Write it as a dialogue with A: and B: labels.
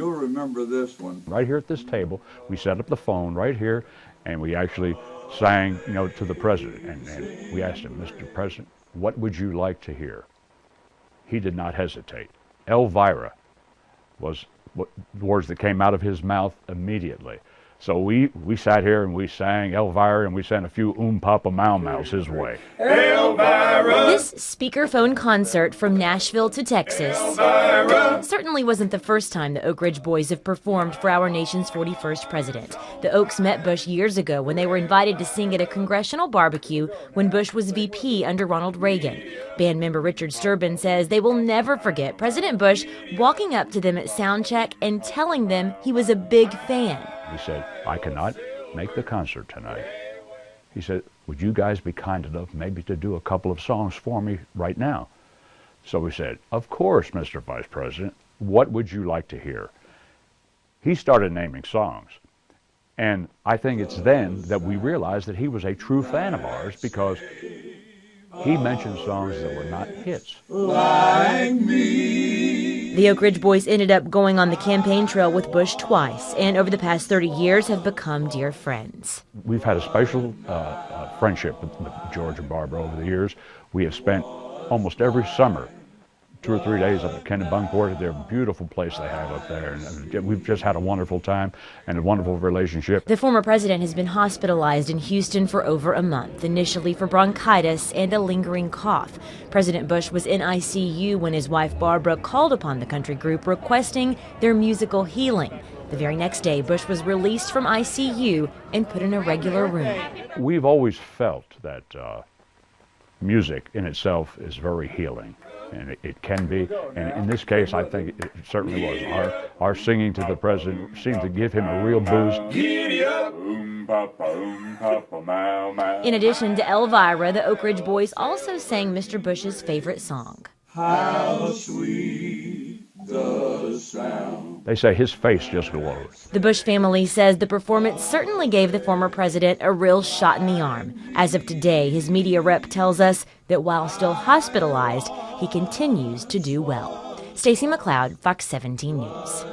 A: you'll remember this one.
B: Right here at this table, we set up the phone right here, and we actually sang, to the president. And we asked him, Mr. President, what would you like to hear? He did not hesitate. Elvira was the words that came out of his mouth immediately. So we sat here and we sang Elvira, and we sent a few Papa Mau Maus his way.
C: Elvira! This speakerphone concert from Nashville to Texas certainly wasn't the first time the Oak Ridge Boys have performed for our nation's 41st president. The Oaks met Bush years ago when they were invited to sing at a congressional barbecue when Bush was VP under Ronald Reagan. Band member Richard Sterban says they will never forget President Bush walking up to them at soundcheck and telling them he was a big fan.
B: He said, I cannot make the concert tonight. He said, would you guys be kind enough maybe to do a couple of songs for me right now? So we said, of course, Mr. Vice President, what would you like to hear? He started naming songs. And I think it's then that we realized that he was a true fan of ours, because he mentioned songs that were not hits.
A: Like me.
C: The Oak Ridge Boys ended up going on the campaign trail with Bush twice, and over the past 30 years have become dear friends.
B: We've had a special friendship with George and Barbara over the years. We have spent almost every summer 2 or 3 days up at Kennebunkport. They're a beautiful place they have up there, and we've just had a wonderful time and a wonderful relationship.
C: The former president has been hospitalized in Houston for over a month, initially for bronchitis and a lingering cough. President Bush was in ICU when his wife Barbara called upon the country group requesting their musical healing. The very next day, Bush was released from ICU and put in a regular room.
B: We've always felt that music in itself is very healing. And it can be, and in this case, I think it certainly was. Our singing to the president seemed to give him a real boost.
C: In addition to Elvira, the Oak Ridge Boys also sang Mr. Bush's favorite song.
A: How sweet the sound.
B: They say his face just glowed.
C: The Bush family says the performance certainly gave the former president a real shot in the arm. As of today, his media rep tells us that while still hospitalized, he continues to do well. Stacey McLeod, Fox 17 News.